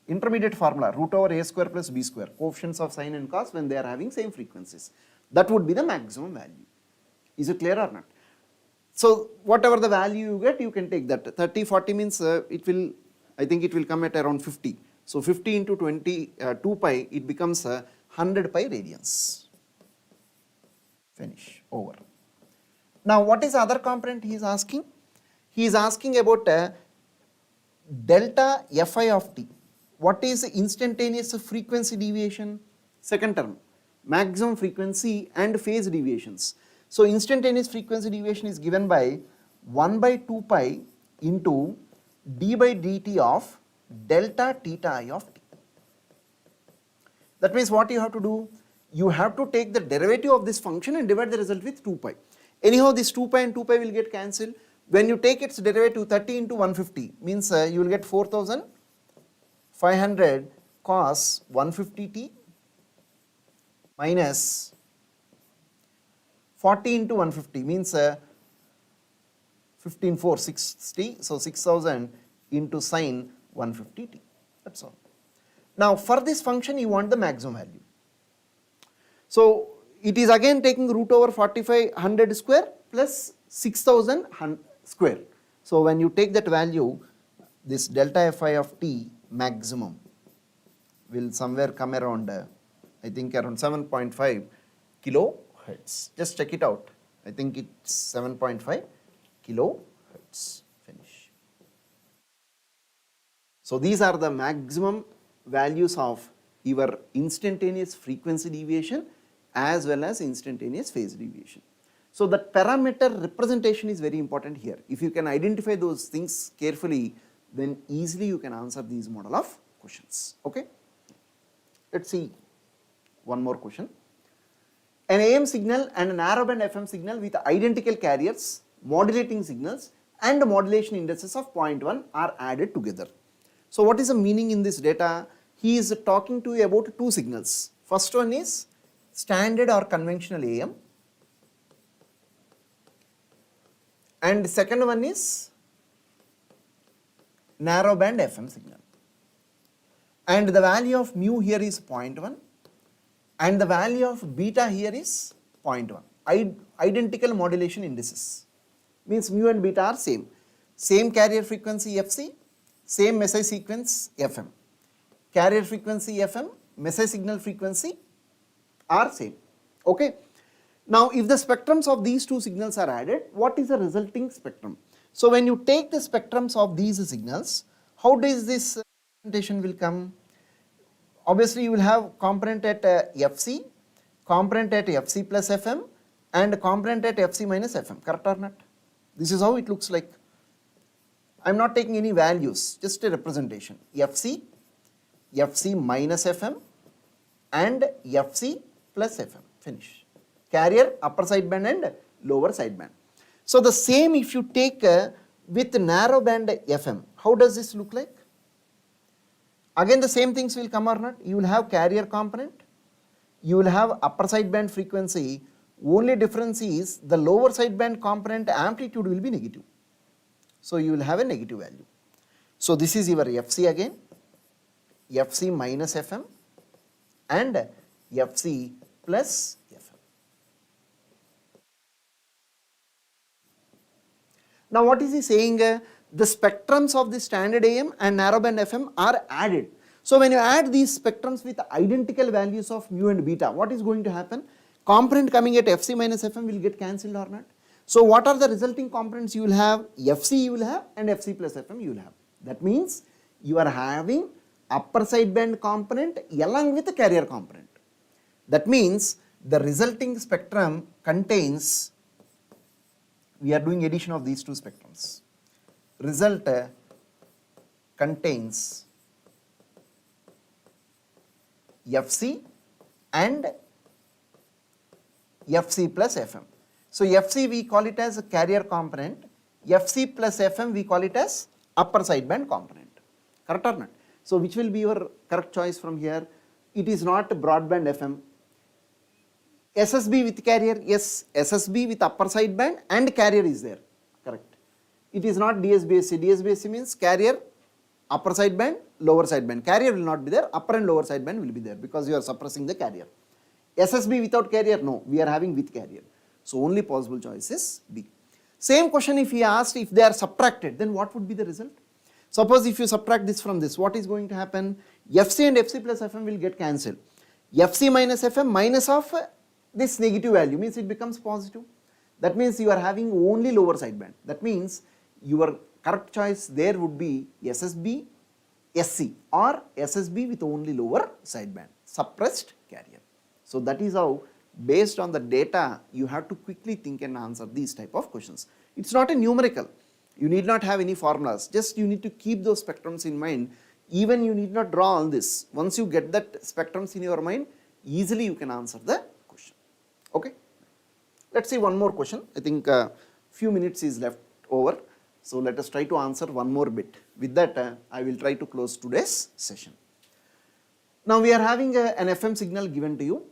Intermediate formula, root over a square plus b square, coefficients of sine and cos when they are having same frequencies. That would be the maximum value. Is it clear or not? So whatever the value you get, you can take that. 30, 40 means it will, I think it will come at around 50. So 50 into 2 pi, it becomes 100 pi radians. Finish, over. Now what is the other component he is asking? He is asking about delta fi of t. What is the instantaneous frequency deviation? Second term, maximum frequency and phase deviations. So instantaneous frequency deviation is given by 1 by 2 pi into d by dt of delta theta I of t. That means what you have to do? you have to take the derivative of this function and divide the result with 2 pi. Anyhow, this 2 pi and 2 pi will get cancelled. When you take its derivative, 30 into 150 means you will get 4500 cos 150t minus 40 into 150 means 15,460, so 6000 into sine 150t, that's all. Now for this function you want the maximum value. So it is again taking root over 4500 square plus 6000 square. So when you take that value, this delta fi of t maximum will somewhere come around I think around 7.5 kilohertz. Just check it out. I think it's 7.5 kilohertz. Finish. So these are the maximum values of your instantaneous frequency deviation as well as instantaneous phase deviation. So that parameter representation is very important here. If you can identify those things carefully, then easily you can answer these model of questions. Okay. Let's see one more question. An AM signal and a narrowband FM signal with identical carriers, modulating signals and modulation indices of 0.1 are added together. So what is the meaning in this data? He is talking to you about two signals. First one is standard or conventional AM and second one is narrowband FM signal. And the value of mu here is 0.1 and the value of beta here is 0.1. Identical modulation indices means mu and beta are same. Same carrier frequency FC, same message sequence FM. Carrier frequency FM, message signal frequency are same. Okay. Now if the spectrums of these two signals are added, what is the resulting spectrum? So when you take the spectrums of these signals, how does this representation will come? Obviously you will have component at FC, component at FC plus FM and component at FC minus FM, correct or not? This is how it looks like. I am not taking any values, just a representation. FC, FC minus FM and FC plus FM, finish. Carrier upper sideband and lower sideband. So the same if you take with narrowband FM, how does this look like? Again the same things will come or not? You will have carrier component, you will have upper sideband frequency, only difference is the lower sideband component amplitude will be negative. So you will have a negative value. So this is your FC again, FC minus FM and FC plus FM. Now what is he saying? The spectrums of the standard AM and narrowband FM are added. So when you add these spectrums with identical values of mu and beta, what is going to happen? Component coming at FC minus FM will get cancelled or not? So what are the resulting components you will have? FC you will have and FC plus FM you will have. That means you are having upper sideband component along with the carrier component. That means the resulting spectrum contains, we are doing addition of these two spectrums. Result contains FC and FC plus FM. So FC we call it as a carrier component, FC plus FM we call it as upper sideband component, correct or not? So which will be your correct choice from here? It is not broadband FM. SSB with carrier, yes, SSB with upper sideband and carrier is there, correct. It is not DSBSC. DSBSC means carrier, upper sideband, lower sideband. Carrier will not be there, upper and lower sideband will be there because you are suppressing the carrier. SSB without carrier, no, we are having with carrier. So only possible choice is B. Same question if he asked if they are subtracted, then what would be the result? Suppose if you subtract this from this, what is going to happen? FC and FC plus FM will get cancelled. FC minus FM minus of this negative value means it becomes positive. That means you are having only lower sideband. That means your correct choice there would be SSB, SC or SSB with only lower sideband, suppressed carrier. So that is how based on the data you have to quickly think and answer these type of questions. It's not a numerical, you need not have any formulas, just you need to keep those spectrums in mind. Even you need not draw all this. Once you get that spectrums in your mind, easily you can answer the question. Okay. Let's see one more question. I think few minutes is left over. So let us try to answer one more bit. With that, I will try to close today's session. Now we are having an FM signal given to you.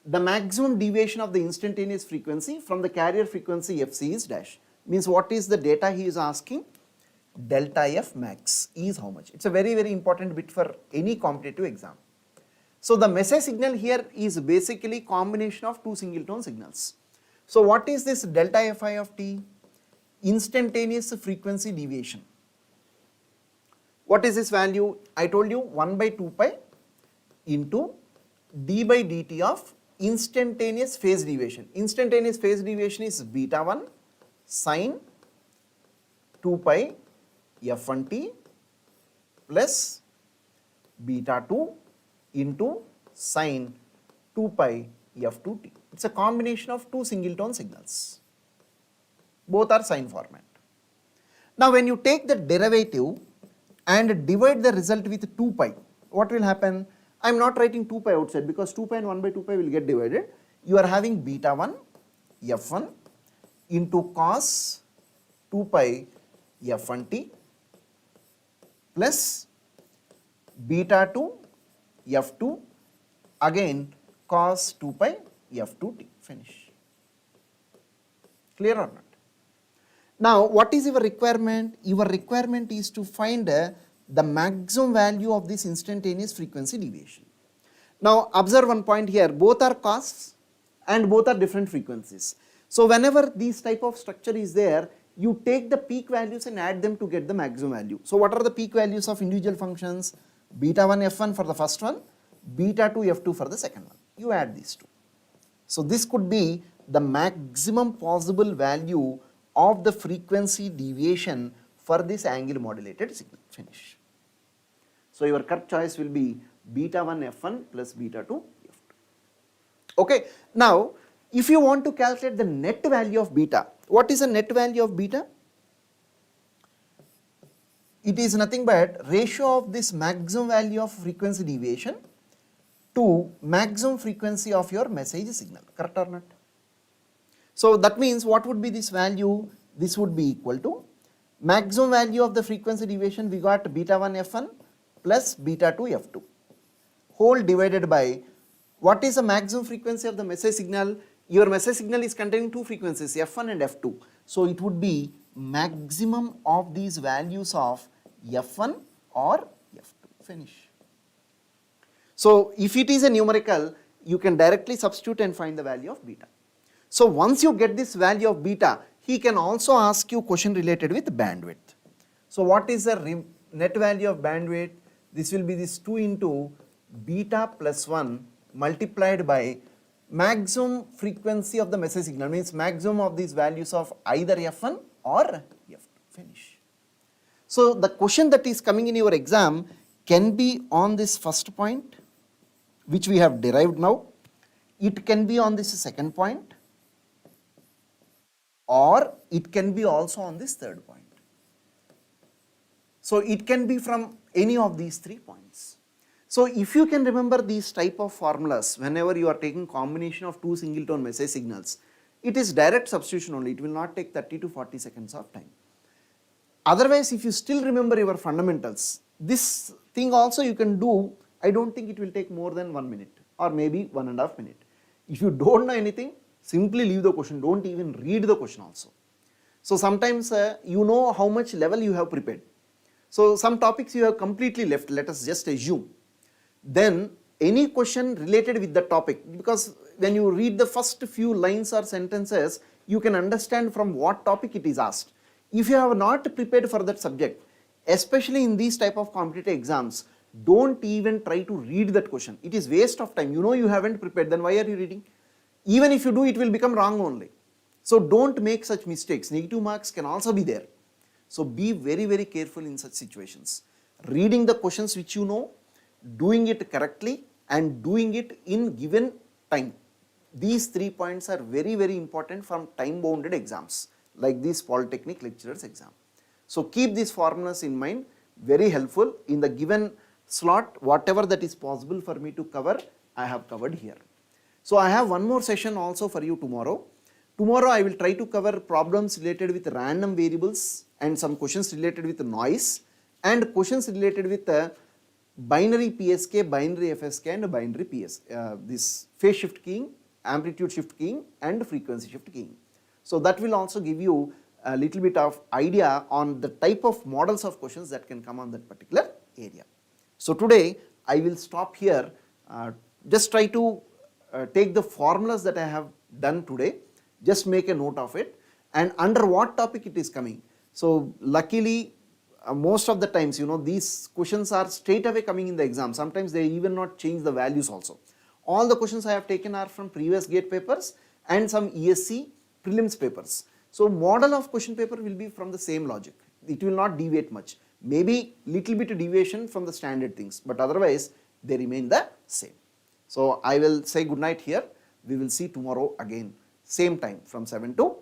The maximum deviation of the instantaneous frequency from the carrier frequency FC is dash. Means what is the data he is asking? Delta F max is how much? It's a very, very important bit for any competitive exam. So the message signal here is basically combination of two single tone signals. So what is this delta Fi of t? Instantaneous frequency deviation. What is this value? I told you 1 by 2 pi into d by dt of instantaneous phase deviation. Instantaneous phase deviation is beta 1 sine 2 pi f1t plus beta 2 into sine 2 pi f2t. It's a combination of two single tone signals. Both are sine format. Now when you take the derivative and divide the result with 2 pi, what will happen? I am not writing 2 pi outside because 2 pi and 1 by 2 pi will get divided. You are having beta 1 f1 into cos 2 pi f1t plus beta 2 f2 again cos 2 pi f2t. Finish. Clear or not? Now what is your requirement? Your requirement is to find the maximum value of this instantaneous frequency deviation. Now observe one point here, both are cos and both are different frequencies. So whenever this type of structure is there, you take the peak values and add them to get the maximum value. So what are the peak values of individual functions? Beta 1 f1 for the first one, beta 2 f2 for the second one. You add these two. So this could be the maximum possible value of the frequency deviation for this angle modulated signal. Finish. So your correct choice will be beta 1 f1 plus beta 2 f2. Okay. Now if you want to calculate the net value of beta, what is the net value of beta? It is nothing but ratio of this maximum value of frequency deviation to maximum frequency of your message signal. Correct or not? So that means what would be this value? This would be equal to maximum value of the frequency deviation, we got beta 1 f1 plus beta 2 f2 whole divided by what is the maximum frequency of the message signal? Your message signal is containing two frequencies f1 and f2. So it would be maximum of these values of f1 or f2. Finish. So if it is a numerical, you can directly substitute and find the value of beta. So once you get this value of beta, he can also ask you question related with bandwidth. So what is the net value of bandwidth? This will be this 2 into beta plus 1 multiplied by maximum frequency of the message signal, means maximum of these values of either f1 or f2. Finish. So the question that is coming in your exam can be on this first point which we have derived now. It can be on this second point, or it can be also on this third point. So it can be from any of these 3 points. So if you can remember these type of formulas whenever you are taking combination of two single tone message signals, it is direct substitution only. It will not take 30 to 40 seconds of time. Otherwise, if you still remember your fundamentals, this thing also you can do. I don't think it will take more than 1 minute or maybe 1.5 minutes. If you don't know anything, simply leave the question, don't even read the question also. So sometimes you know how much level you have prepared. So some topics you have completely left, let us just assume. Then any question related with the topic, because when you read the first few lines or sentences, you can understand from what topic it is asked. If you have not prepared for that subject, especially in these type of competitive exams, don't even try to read that question. It is waste of time. You know you haven't prepared, then why are you reading? Even if you do, it will become wrong only. So don't make such mistakes. Negative marks can also be there. So be very, very careful in such situations. Reading the questions which you know, doing it correctly and doing it in given time. These 3 points are very, very important from time bounded exams like this Polytechnic Lecturers exam. So keep these formulas in mind, very helpful in the given slot, whatever that is possible for me to cover, I have covered here. So I have one more session also for you tomorrow. Tomorrow I will try to cover problems related with random variables and some questions related with noise and questions related with binary PSK, binary FSK and binary PS, this phase shift keying, amplitude shift keying and frequency shift keying. So that will also give you a little bit of idea on the type of models of questions that can come on that particular area. So today I will stop here, just try to take the formulas that I have done today, just make a note of it and under what topic it is coming. So luckily most of the times these questions are straight away coming in the exam, sometimes they even not change the values also. All the questions I have taken are from previous gate papers and some ESE prelims papers. So model of question paper will be from the same logic, it will not deviate much, maybe little bit of deviation from the standard things, but otherwise they remain the same. So I will say good night here, we will see tomorrow again, same time from 7 to